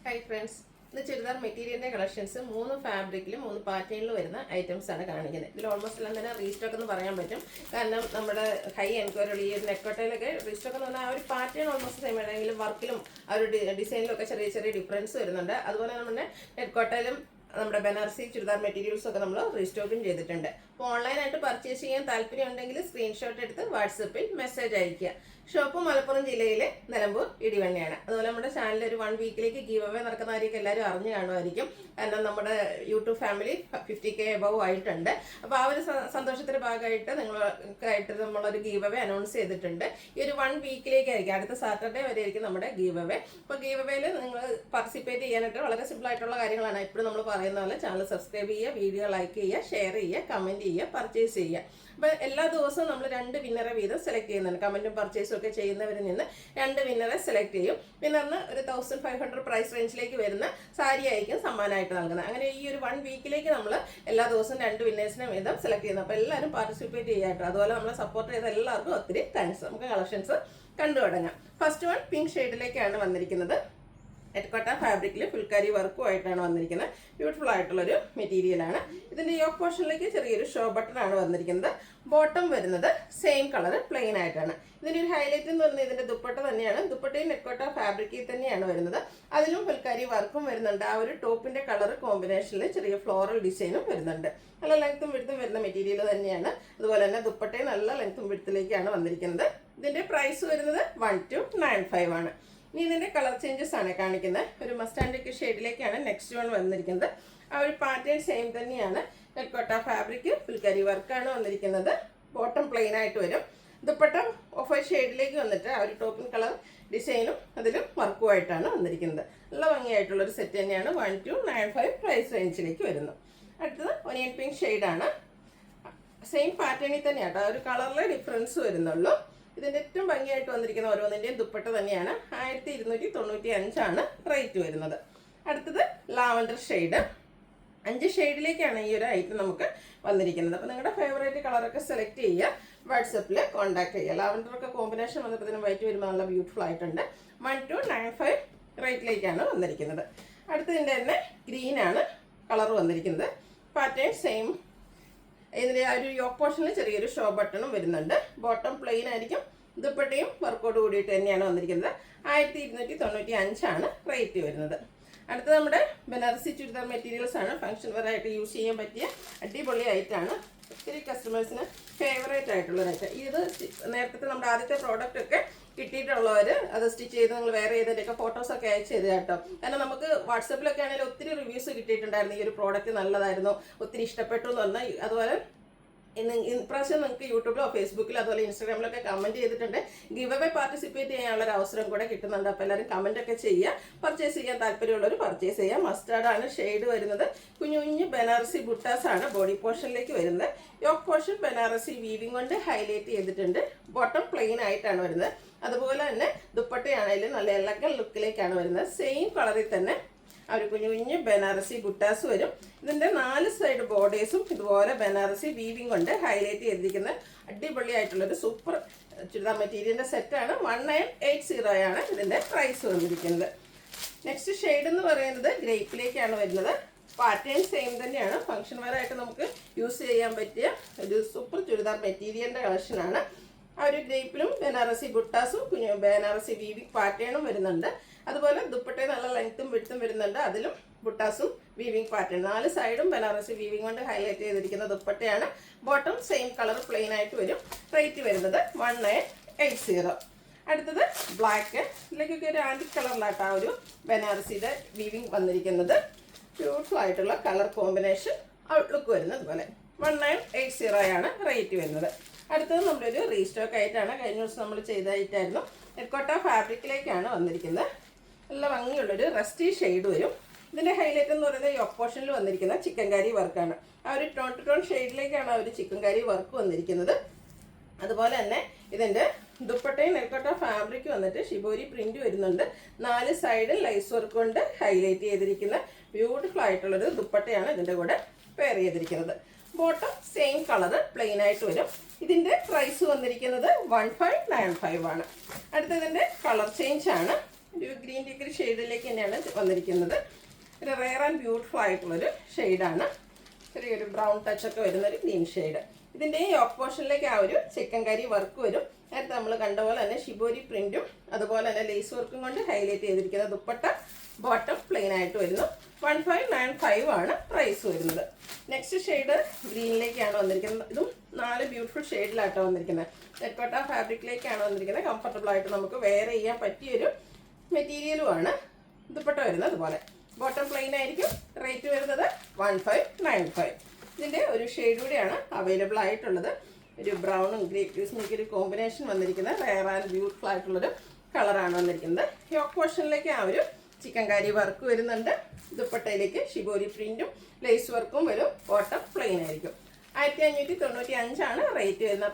Hi friends, this is chudidar material collections. 3 ഫാബ്രിക്കിലും 3 പാറ്റേണിലും വരുന്ന items ആണ് കാണിക്കുന്നത്. ഇതിൽ ഓൾമോസ്റ്റ് എല്ലാം തന്നെ റീസ്റ്റോക്ക് എന്ന് പറയാൻ പറ്റും. കാരണം നമ്മുടെ ഹൈ എൻക്വയറി ഈ നെക്കോട്ടയിലൊക്കെ റീസ്റ്റോക്ക് എന്ന് പറഞ്ഞാൽ ആ ഒരു പാറ്റേൺ ഓൾമോസ്റ്റ് സെയിം ആണെങ്കിലും വർക്കിലും ആ ഒരു ഡിസൈനിലും ഒക്കെ ചെറിയ ചെറിയ ഡിഫറൻസ് വരുന്നുണ്ട്. അതുപോലെ നമ്മുടെ നെക്കോട്ടയിലും നമ്മുടെ ബനാറസി ചുരിദാർ മെറ്റീരിയൽസ് ഒക്കെ നമ്മൾ റീസ്റ്റോക്കും ചെയ്തിട്ടുണ്ട്. അപ്പോൾ ഓൺലൈനായിട്ട് പർച്ചേസ് ചെയ്യാൻ താല്പര്യം ഉണ്ടെങ്കിൽ സ്ക്രീൻഷോട്ട് എടുത്ത് വാട്സപ്പിൽ മെസ്സേജ് അയയ്ക്കുക. ഷോപ്പ് മലപ്പുറം ജില്ലയിലെ നിലമ്പൂർ ഇടിവണ്ണയാണ്. അതുപോലെ നമ്മുടെ ചാനലിൽ ഒരു 1 വീക്കിലേക്ക് ഗീവ് അവേ നടക്കുന്നതായിരിക്കും എല്ലാവരും അറിഞ്ഞു കാണുമായിരിക്കും. കാരണം നമ്മുടെ യൂട്യൂബ് ഫാമിലി 50K എബവ് ആയിട്ടുണ്ട്. അപ്പോൾ ആ ഒരു സന്തോഷത്തിന്റെ ഭാഗമായിട്ട് നിങ്ങൾക്കായിട്ട് നമ്മളൊരു ഗീവ് അവേ അനൗൺസ് ചെയ്തിട്ടുണ്ട്. ഈ ഒരു 1 വീക്കിലേക്കായിരിക്കും, അടുത്ത സാറ്റർഡേ വരെ ആയിരിക്കും നമ്മുടെ ഗീവ് അവേ. അപ്പോൾ ഗീവ് അവേയിൽ നിങ്ങൾ പാർട്ടിസിപ്പേറ്റ് ചെയ്യാനായിട്ട് വളരെ സിമ്പിൾ ആയിട്ടുള്ള കാര്യങ്ങളാണ്. എപ്പോഴും നമ്മൾ പറയുന്ന പോലെ ചാനൽ സബ്സ്ക്രൈബ് ചെയ്യുക, വീഡിയോ ലൈക്ക് ചെയ്യുക, ഷെയർ ചെയ്യുക, കമൻറ്റ് ചെയ്യുക, പർച്ചേസ് ചെയ്യുക. അപ്പോൾ എല്ലാ ദിവസവും നമ്മൾ 2 വിന്നറെ വീതം സെലക്ട് ചെയ്യുന്നുണ്ട്. കമൻറ്റും പർച്ചേസും ഒക്കെ ചെയ്യുന്നവരിൽ നിന്ന് 2 വിന്നറെ സെലക്ട് ചെയ്യും. വിന്നറിന് ഒരു 1500 പ്രൈസ് റേഞ്ചിലേക്ക് വരുന്ന സാരി ആയിരിക്കും സമ്മാനമായിട്ട് നൽകുന്നത്. അങ്ങനെ ഈ ഒരു 1 വീക്കിലേക്ക് നമ്മൾ എല്ലാ ദിവസവും 2 വിന്നേഴ്സിനെ വീതം സെലക്ട് ചെയ്യുന്നത്. അപ്പോൾ എല്ലാവരും പാർട്ടിസിപ്പേറ്റ് ചെയ്യാട്ടോ. അതുപോലെ നമ്മളെ സപ്പോർട്ട് ചെയ്ത എല്ലാവർക്കും ഒത്തിരി താങ്ക്സ്. നമുക്ക് കളക്ഷൻസ് കണ്ടു തുടങ്ങാം. ഫസ്റ്റ് വൺ പിങ്ക് ഷെയ്ഡിലേക്കാണ് വന്നിരിക്കുന്നത്. നെറ്റ്കോട്ട ഫാബ്രിക്കിൽ ഫുൾക്കാരി വർക്കുമായിട്ടാണ് വന്നിരിക്കുന്നത്. ബ്യൂട്ടിഫുൾ ആയിട്ടുള്ളൊരു മെറ്റീരിയലാണ്. ഇതിൻ്റെ യോക്ക് പോർഷനിലേക്ക് ചെറിയൊരു ഷോ ബട്ടൺ ആണ് വന്നിരിക്കുന്നത്. ബോട്ടം വരുന്നത് സെയിം കളർ പ്ലെയിൻ ആയിട്ടാണ്. ഇതിൻ്റെ ഒരു ഹൈലൈറ്റ് എന്ന് പറയുന്നത് ഇതിൻ്റെ ദുപ്പട്ട തന്നെയാണ്. ദുപ്പട്ടയും നെറ്റ്കോട്ട ഫാബ്രിക്കിൽ തന്നെയാണ് വരുന്നത്. അതിലും ഫുൾക്കാരി വർക്കും വരുന്നുണ്ട്. ആ ഒരു ടോപ്പിൻ്റെ കളർ കോമ്പിനേഷനിൽ ചെറിയ ഫ്ലോറൽ ഡിസൈനും വരുന്നുണ്ട്. നല്ല ലെങ്ത്തും വിടുത്തും വരുന്ന മെറ്റീരിയൽ തന്നെയാണ്. അതുപോലെ തന്നെ ദുപ്പട്ടയും നല്ല ലെങ്ത്തും വിടുത്തിലേക്കാണ് വന്നിരിക്കുന്നത്. ഇതിൻ്റെ പ്രൈസ് വരുന്നത് 1295 ആണ്. ഇനി ഇതിൻ്റെ കളർ ചേഞ്ചസ് ആണ് കാണിക്കുന്നത്. ഒരു മസ്റ്റാൻഡ് ഷെയ്ഡിലേക്കാണ് നെക്സ്റ്റ് വൺ വന്നിരിക്കുന്നത്. ആ ഒരു പാറ്റേൺ സെയിം തന്നെയാണ്. നെറ്റ്കോട്ട ഫാബ്രിക് ഫുൾക്കാരി വർക്കാണ് വന്നിരിക്കുന്നത്. ബോട്ടം പ്ലെയിൻ ആയിട്ട് വരും. ദുപ്പട്ട ഓഫ് വൈറ്റ് ഷെയ്ഡിലേക്ക് വന്നിട്ട് ആ ഒരു ടോപ്പിൻ കളർ ഡിസൈനും അതിലും വർക്കുമായിട്ടാണ് വന്നിരിക്കുന്നത്. നല്ല ഭംഗിയായിട്ടുള്ളൊരു സെറ്റ് തന്നെയാണ്. 1295 പ്രൈസ് റേഞ്ചിലേക്ക് വരുന്നു. അടുത്തത് ഒനിയൻ പിങ്ക് ഷെയ്ഡാണ്. സെയിം പാറ്റേണിൽ തന്നെയാണ്. ആ ഒരു കളറിലെ ഡിഫറൻസ് വരുന്നുള്ളൂ. ഇതിൻ്റെ ഏറ്റവും ഭംഗിയായിട്ട് വന്നിരിക്കുന്ന ഓരോന്നിൻ്റെയും ദുപ്പട്ട തന്നെയാണ്. 1295 ആണ് റേറ്റ് വരുന്നത്. അടുത്തത് ലാവൻഡർ ഷെയ്ഡ്. 5 ഷെയ്ഡിലേക്കാണ് ഈ ഒരു ഐറ്റം നമുക്ക് വന്നിരിക്കുന്നത്. അപ്പോൾ നിങ്ങളുടെ ഫേവറേറ്റ് കളറൊക്കെ സെലക്ട് ചെയ്യുക, വാട്സപ്പിൽ കോൺടാക്ട് ചെയ്യുക. ലാവൻഡറൊക്കെ കോമ്പിനേഷൻ വന്നപ്പോൾ ഇതിന് വൈറ്റ് വരുമ്പോൾ നല്ല ബ്യൂട്ടിഫുൾ ആയിട്ടുണ്ട്. 1295 റേറ്റിലേക്കാണ് വന്നിരിക്കുന്നത്. അടുത്തതിൻ്റെ തന്നെ ഗ്രീനാണ് കളർ വന്നിരിക്കുന്നത്. Pattern same. ഇതിൻ്റെ ആ ഒരു യോക്ക് പോർഷനിൽ ചെറിയൊരു ഷോ ബട്ടണും വരുന്നുണ്ട്. ബോട്ടം പ്ലെയിൻ ആയിരിക്കും. ദുപ്പട്ടയും വർക്കോട് കൂടിയിട്ട് തന്നെയാണ് വന്നിരിക്കുന്നത്. 1295 ആണ് റേറ്റ് വരുന്നത്. അടുത്തത് നമ്മുടെ ബനാറസി ചുരിദാർ മെറ്റീരിയൽസ് ആണ്. ഫംഗ്ഷൻ വെയറായിട്ട് യൂസ് ചെയ്യാൻ പറ്റിയ അടിപൊളി ഐറ്റാണ്. ഒത്തിരി കസ്റ്റമേഴ്സിന് ഫേവറേറ്റ് ആയിട്ടുള്ള ഐറ്റം. ഇത് നേരത്തെ നമ്മുടെ ആദ്യത്തെ പ്രോഡക്റ്റ് ഒക്കെ കിട്ടിയിട്ടുള്ളവർ അത് സ്റ്റിച്ച് ചെയ്ത് നിങ്ങൾ വേറെ ചെയ്തതിൻ്റെയൊക്കെ ഫോട്ടോസൊക്കെ അയച്ചു തരിക കേട്ടോ. കാരണം നമുക്ക് വാട്സപ്പിലൊക്കെ ആണെങ്കിലും ഒത്തിരി റിവ്യൂസ് കിട്ടിയിട്ടുണ്ടായിരുന്നു. ഈ ഒരു പ്രോഡക്റ്റ് നല്ലതായിരുന്നു, ഒത്തിരി ഇഷ്ടപ്പെട്ടു എന്ന് പറഞ്ഞാൽ. അതുപോലെ ഇപ്രാവശ്യം നിങ്ങൾക്ക് യൂട്യൂബിലോ ഫേസ്ബുക്കിലോ അതുപോലെ ഇൻസ്റ്റാഗ്രാമിലൊക്കെ കമൻറ്റ് ചെയ്തിട്ടുണ്ട്. ഗിവ് അവേ പാർട്ടിസിപ്പേറ്റ് ചെയ്യാനുള്ളൊരു അവസരം കൂടെ കിട്ടുന്നുണ്ട്. അപ്പോൾ എല്ലാവരും കമൻറ്റൊക്കെ ചെയ്യുക. പർച്ചേസ് ചെയ്യാൻ താല്പര്യമുള്ളവർ പർച്ചേസ് ചെയ്യുക. മസ്റ്റാർഡാണ് ഷെയ്ഡ് വരുന്നത്. കുഞ്ഞു കുഞ്ഞു ബനാറസി ബുട്ടാസ് ആണ് ബോഡി പോർഷനിലേക്ക് വരുന്നത്. യോക്ക് പോർഷൻ ബനാറസി വീവിങ് കൊണ്ട് ഹൈലൈറ്റ് ചെയ്തിട്ടുണ്ട്. ബോട്ടം പ്ലെയിൻ ആയിട്ടാണ് വരുന്നത്. അതുപോലെ തന്നെ ദുപ്പട്ടയാണെങ്കിലും നല്ല എലഗൻ ലുക്കിലേക്കാണ് വരുന്നത്. സെയിം കളറിൽ തന്നെ ആ ഒരു കുഞ്ഞു കുഞ്ഞു ബനാറസി ബുട്ടാസ് വരും. ഇതിൻ്റെ 4 സൈഡ് ബോർഡേഴ്സും ഇതുപോലെ ബനാറസി വീവിങ് കൊണ്ട് ഹൈലൈറ്റ് ചെയ്തിരിക്കുന്ന അടിപൊളിയായിട്ടുള്ളൊരു സൂപ്പർ ചുരിദാർ മെറ്റീരിയലിൻ്റെ സെറ്റാണ്. 1980 ആണ് ഇതിൻ്റെ പ്രൈസ് വന്നിരിക്കുന്നത്. നെക്സ്റ്റ് ഷെയ്ഡ് എന്ന് പറയുന്നത് ഗ്രേപ്പിലേക്കാണ് വരുന്നത്. പാറ്റേൺ സെയിം തന്നെയാണ്. ഫംഗ്ഷൻ വെയറായിട്ട് നമുക്ക് യൂസ് ചെയ്യാൻ പറ്റിയ ഒരു സൂപ്പർ ചുരിദാർ മെറ്റീരിയലിൻ്റെ കളക്ഷനാണ്. ആ ഒരു ഗ്രേപ്പിലും ബനാറസി ബുട്ടാസും കുഞ്ഞു ബനാറസി വീവിങ് പാറ്റേണും വരുന്നുണ്ട്. അതുപോലെ ദുപ്പട്ടയും നല്ല ലെങ്ത്തും വിടുത്തും വരുന്നുണ്ട്. അതിലും ബുട്ടാസും വീവിങ് പാറ്റേൺ 4 സൈഡും ബനാറസി വീവിങ് കൊണ്ട് ഹൈലൈറ്റ് ചെയ്തിരിക്കുന്ന ദുപ്പട്ടയാണ്. ബോട്ടം സെയിം കളർ പ്ലെയിൻ ആയിട്ട് വരും. റേറ്റ് വരുന്നത് 1980. അടുത്തത് ബ്ലാക്ക്. ഇതിലേക്കൊക്കെ ഒരു ആൻറ്റിക് കളറിലായിട്ട് ആ ഒരു ബനാറസിയുടെ വീവിങ് വന്നിരിക്കുന്നത്. ബ്യൂട്ടിഫുൾ ആയിട്ടുള്ള കളർ കോമ്പിനേഷൻ ഔട്ട്ലുക്ക് വരുന്നത് പോലെ 1980 ആണ് റേറ്റ് വരുന്നത്. അടുത്തത് നമ്മളൊരു റീസ്റ്റോക്ക് ആയിട്ടാണ്. കഴിഞ്ഞ ദിവസം നമ്മൾ ചെയ്തതായിട്ടായിരുന്നു. നെറ്റ്കോട്ട ഫാബ്രിക്കിലേക്കാണ് വന്നിരിക്കുന്നത്. നല്ല ഭംഗിയുള്ളൊരു റസ്റ്റി ഷെയ്ഡ് വരും. ഇതിൻ്റെ ഹൈലൈറ്റ് എന്ന് പറയുന്നത് യോക്ക് പോർഷനിൽ വന്നിരിക്കുന്ന ചിക്കൻകാരി വർക്കാണ്. ആ ഒരു ടോൺ ടു ടോൺ ഷെയ്ഡിലേക്കാണ് ആ ഒരു ചിക്കൻകാരി വർക്ക് വന്നിരിക്കുന്നത്. അതുപോലെ തന്നെ ഇതിൻ്റെ ദുപ്പട്ടയും നെറ്റ്കോട്ട ഫാബ്രിക് വന്നിട്ട് ഷിബോരി പ്രിന്റ് വരുന്നുണ്ട്. 4 സൈഡ് ലൈസ് വർക്ക് കൊണ്ട് ഹൈലൈറ്റ് ചെയ്തിരിക്കുന്ന ബ്യൂട്ടിഫുൾ ആയിട്ടുള്ളൊരു ദുപ്പട്ടയാണ് ഇതിൻ്റെ കൂടെ പെയർ ചെയ്തിരിക്കുന്നത്. ബോട്ടം സെയിം കളർ പ്ലെയിൻ ആയിട്ട് വരും. ഇതിൻ്റെ പ്രൈസ് വന്നിരിക്കുന്നത് 1595 ആണ്. അടുത്തതിൻ്റെ കളർ ചേഞ്ച് ആണ്. ഒരു ഗ്രീൻ ഡിഗ്രി ഷെയ്ഡിലേക്ക് തന്നെയാണ് വന്നിരിക്കുന്നത്. ഒരു റെയർ ആൻഡ് ബ്യൂട്ടിഫുൾ ആയിട്ടുള്ളൊരു ഷെയ്ഡാണ്. ചെറിയൊരു ബ്രൗൺ ടച്ചൊക്കെ വരുന്നൊരു ഗ്രീൻ ഷെയ്ഡ്. ഇതിൻ്റെ ഈ യോക്ക് പോർഷനിലേക്ക് ആ ഒരു ചിക്കൻ കറി വർക്ക് വരും. നേരത്തെ നമ്മൾ കണ്ട പോലെ തന്നെ ഷിബോരി പ്രിന്റും അതുപോലെ തന്നെ ലേസ് വർക്കും കൊണ്ട് ഹൈലൈറ്റ് ചെയ്തിരിക്കുന്ന ദുപ്പട്ട ബോട്ടം പ്ലെയിൻ ആയിട്ട് വരുന്നു. 1595 ആണ് പ്രൈസ് വരുന്നത്. നെക്സ്റ്റ് ഷെയ്ഡ് ഗ്രീനിലേക്കാണ് വന്നിരിക്കുന്നത്. ഇതും 4 ബ്യൂട്ടിഫുൾ ഷെയ്ഡിലാട്ടോ വന്നിരിക്കുന്നത്. നെറ്റ്പട്ട ഫാബ്രിക്കിലേക്കാണ് വന്നിരിക്കുന്നത്. കംഫർട്ടബിൾ ആയിട്ട് നമുക്ക് വെയർ ചെയ്യാൻ പറ്റിയൊരു മെറ്റീരിയലുമാണ്. ദുപ്പട്ട വരുന്നത് അതുപോലെ ബോട്ടം പ്ലെയിൻ ആയിരിക്കും. റേറ്റ് വരുന്നത് 1595. ഇതിൻ്റെ ഒരു ഷെയ്ഡ് കൂടിയാണ് അവൈലബിൾ ആയിട്ടുള്ളത്. ഒരു ബ്രൗണും ഗ്രേ പീസിനൊക്കെ ഒരു കോമ്പിനേഷൻ വന്നിരിക്കുന്നത് റെയർ ആൻഡ് ബ്യൂട്ടിഫുൾ ആയിട്ടുള്ളൊരു കളറാണ് വന്നിരിക്കുന്നത്. യോക്ക് പോർഷനിലേക്ക് ആ ഒരു ചിക്കൻ കറി വർക്ക് വരുന്നുണ്ട്. ദുപ്പട്ടയിലേക്ക് ഷിബോരി പ്രിന്റും ലേസ് വർക്കും വരും. ബോട്ടം പ്ലെയിൻ ആയിരിക്കും. 1595 ആണ് റേറ്റ് വരുന്നത്.